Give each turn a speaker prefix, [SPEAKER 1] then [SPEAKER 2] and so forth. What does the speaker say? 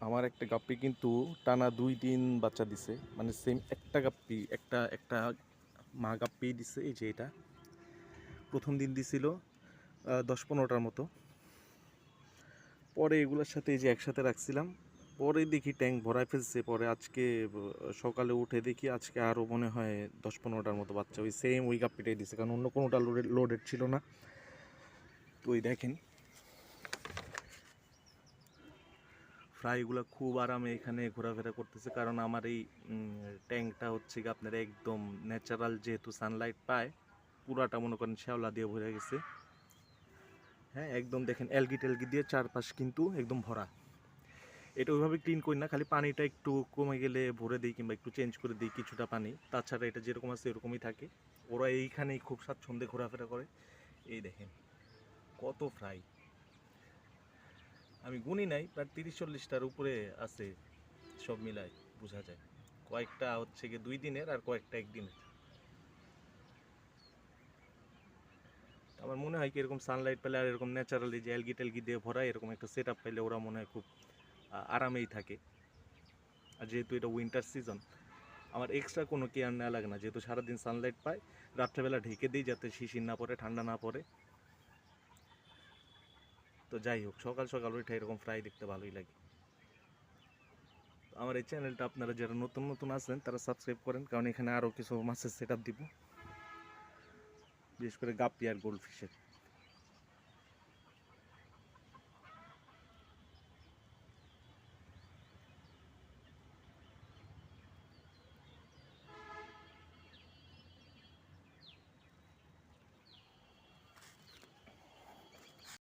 [SPEAKER 1] আমার একটা গাপ্পি কিন্তু টানা ২ দিন বাচ্চা দিছে, মানে সেম একটা গাপ্পি, একটা একটা মা গাপ্পি দিছে। এই যে এটা প্রথম দিন দিছিল ১০-১৫টার মতো। পরে এগুলোর সাথে এই যে একসাথে রাখছিলাম, পরে দেখি ট্যাঙ্ক ভরায় ফেলছে। পরে আজকে সকালে উঠে দেখি আজকে আরও মনে হয় ১০-১৫টার মতো বাচ্চা ওই সেম ওই গাপ্পিটাই দিছে, কারণ অন্য কোনোটা লোডেড ছিল না। তো ওই দেখেন ফ্রাইগুলো খুব আরামে এখানে ঘোরাফেরা করতেছে, কারণ আমার এই ট্যাঙ্কটা হচ্ছে কি আপনার একদম ন্যাচারাল, যেহেতু সানলাইট পায় পুরাটা মনে করেন শ্যাওলা দিয়ে ভরে গেছে। হ্যাঁ, একদম দেখেন অ্যালগি টেলগি দিয়ে চারপাশ কিন্তু একদম ভরা। এটা ওইভাবে ক্লিন করি না, খালি পানিটা একটু কমে গেলে ভরে দিই কিংবা একটু চেঞ্জ করে দিই কিছুটা পানি। তাছাড়া এটা যেরকম আছে এরকমই থাকে। ওরা এইখানেই খুব স্বাচ্ছন্দ্যে ঘোরাফেরা করে। এই দেখেন কত ফ্রাই, আমি গুনি নাই, প্রায় ৩০-৪০টার উপরে আছে সব মিলায়, বোঝা যায়। কয়েকটা হচ্ছে গিয়ে ২ দিনের আর কয়েকটা একদিনের। আমার মনে হয় কি এরকম সানলাইট পেলে আর এরকম ন্যাচারালি যে অ্যালগি টেলগি দিয়ে ভরা এরকম একটা সেট আপ পাইলে ওরা মনে হয় খুব আরামেই থাকে। আর যেহেতু এটা উইন্টার সিজন, আমার এক্সট্রা কোনো কেয়ার নেওয়া লাগে না, যেহেতু সারাদিন সানলাইট পায়। রাত্রেবেলা ঢেকে দিই যাতে শিশির না পড়ে, ঠান্ডা না পড়ে। তো যাই হোক, সকাল সকাল উঠে এরকম ফ্রাই দেখতে ভালোই লাগে। আমার এই চ্যানেলটা আপনারা যারা নতুন নতুন আছেন তারা সাবস্ক্রাইব করেন, কারণ এখানে আরও কিছু মাছের সেট আপ দিব, বিশেষ করে গাপ্পি আর গোল্ড ফিশের।